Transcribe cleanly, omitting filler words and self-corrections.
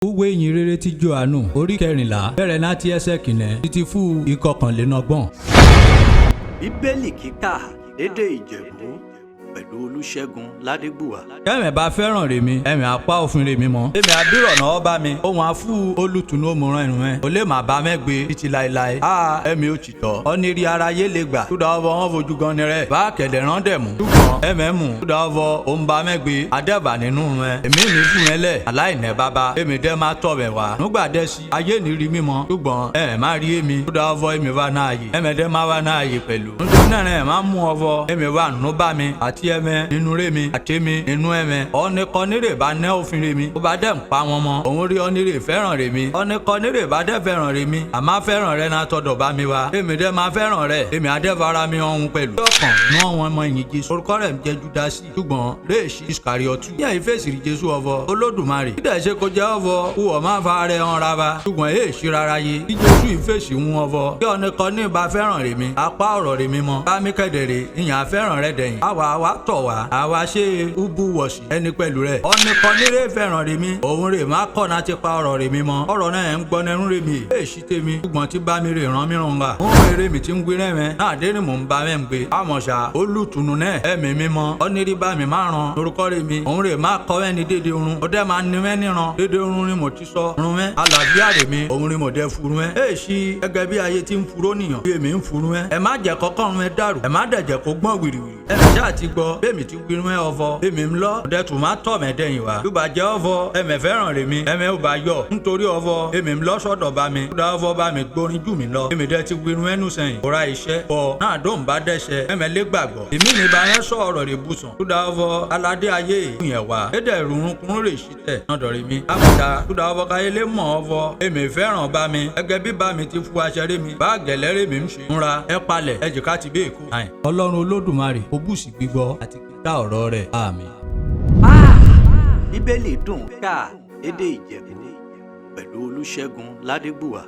Ìwé ìyìn rere ti Jòhánù orí 14 bẹ̀rẹ̀ láti ẹsẹ̀ kìíní títí fún ìkọkànlélọ́gbọ̀n. Bíbélì kíkà lédè Ìjẹ̀bú pẹ̀lú Olúṣẹ́gun Ládégbùwà. Kẹ́mẹ̀ bá fẹ́ràn rèmi ẹ̀mí apá òfin rèmi mọ́. Èmi àbírọ̀ náà bá mi ohun àfú olùtùnú òmùrán ìrùn ẹ̀. Ó lè má bá mẹ́gbẹ́ títí láéláé. Ẹ̀mí ò tìtọ́. Ọ́nìrí aráyé lè gbà. Túdà ọvọ wọn fojú gan ni rẹ̀. Bá kẹ̀dẹ̀ rán dẹ̀ mú. Ṣùgbọ́n ẹ̀mẹ̀ mú. Túdà ọvọ òun bá mẹ́gbẹ́. Adẹ́bà nínú rẹ̀. Èmi ní fún ẹ lẹ̀. Aláìnẹ́ bàbá. Èmi dẹ́ máa tọ̀ bẹ̀ wá. Nígbà dẹ́ sí. Ayé ní rí mímọ́. Ṣùgbọ́n ẹ̀ má rí èmi. Túdà ọvọ èmi wà náà yè. Ẹ̀mẹ̀ dẹ́ máa wà náà yè pẹ̀lú. Nítorí náà ẹ̀ máa mú ọvọ. Èmi wà nínú bá mi àti ẹ̀mẹ̀ nínú mi àtẹ́mi inú ẹ̀mẹ̀ ọ̀nìkọ́nìrè bá ná òfin rèmi ó bá dẹ̀ ń pa wọn mọ́ òun rí ọ̀nìrè fẹ́ràn rèmi ọ̀nìkọ́nìrè bá dẹ̀ fẹ́ràn rèmi àmá fẹ́ràn rẹ̀ náà tọ̀dọ̀ bá mi wá èmi dẹ̀ máa fẹ́ràn rẹ̀ èmi àdẹ́fara mi ọ̀hún pẹ̀lú ọkàn ní àwọn ọmọ ìyìn Jésù orúkọ rẹ̀ ń jẹ́ Júdásì ṣùgbọ́n réèṣì Ìsíkáríọ́tù ní ẹ̀yìn fèsì rí Jésù ọ̀fọ̀ Olódùmarè dídẹ̀ ṣe kó jẹ́ ọ̀fọ̀ wúwọ̀ máa fa rẹ̀ hàn ra wa ṣùgbọ́n èèṣì rárá yé bí Jésù ìfèsì ń ọ̀fọ̀ bí ọ̀nìkọ́nì bá fẹ́ràn rèmi apá ọ̀rọ̀ rèmi mọ́ bá mi kẹ́dẹ̀rẹ̀ ìyàn fẹ́ràn rẹ̀ dẹ̀yìn àwa tọ̀ wá àwa ṣe ubu wọ̀sì ẹni pẹ̀lú rẹ̀ ọ̀nìkọ́nìrè fẹ́ràn rèmi òun rè má kọ́ náà ti pa ọ̀rọ̀ rèmi mọ́ ọ̀rọ̀ náà ń gbọ́ nẹrú rèmi èèṣì tèmi ṣùgbọ́n tí bá mi rè ràn mí ràn wá òun rè rèmi tí ń gbé rẹ̀mẹ́ náà dé ni mò ń bá mẹ́ ń gbé àmọ̀ṣà olùtùnú náà ẹ̀mí mímọ́ ọ̀nìrí bá mi má ràn lórúkọ rèmi òun rè má kọ́ ẹni dédé orun ọdẹ máa ní mẹ́ níran dédé orun ni mo ti sọ run mẹ́ àlàáfíà rèmi òun rè mo dẹ furu mẹ́ èèṣì gẹ́gẹ́ bí ayé ti ń furó nìyàn bí èmi ń furu mẹ́ ẹ má jẹ́ kọ́kọ́run mẹ́ dàrú ẹ má dẹ̀ jẹ́ kó gbọ́n wìrìwìrì ẹ ṣáà ti gbọ́ bẹ́ẹ̀mi ti gbin mẹ́ ọ̀fọ̀ bẹ́ẹ̀mi ń lọ ọdẹ tún má tọ̀ mẹ́ dẹ̀yìn wá yóò bá jẹ́ ọ̀fọ̀ ẹ̀mẹ̀ fẹ́ràn rèmi ẹ̀mẹ̀ ò bá yọ nítorí ọ̀fọ̀ èmi ń lọ sọ́dọ̀ bá mi kúdà ọ̀fọ̀ bá mi gbórin jù mí lọ èmi dẹ̀ ti gbin ẹnu sẹ́yìn òra iṣẹ́ bọ̀ náà dóun bá dẹ́ṣẹ̀ ẹ̀mẹ̀ lé gbàgbọ́ èmi ní bá yẹn sọ ọ̀rọ̀ rẹ̀ bùsùn kúdà ọ̀fọ̀ aládé ayé yẹn wá édè rúnrún rè sí tẹ̀ náà dọ̀rí mi àbùdá kúdà ọ̀fọ̀ káyé lé mọ̀ ọ̀fọ̀ èmi fẹ́ràn bá mi ẹgẹ́ bí bá mi ti fu aṣẹ́rẹ́ mi bá gẹ̀lẹ́rẹ́ mi ń ṣe múra ẹ palẹ̀ ẹ jìká ti bẹ́ẹ̀ kú. Ọlọ́run Olódùmarè ó bùsì gbígbọ́ àti kíkà ọ̀rọ̀ rẹ̀ àmín. Bíbélì dùn ká lédè Ìjẹ̀bú pẹ̀lú Olúṣẹ́gun Ládégbùwà.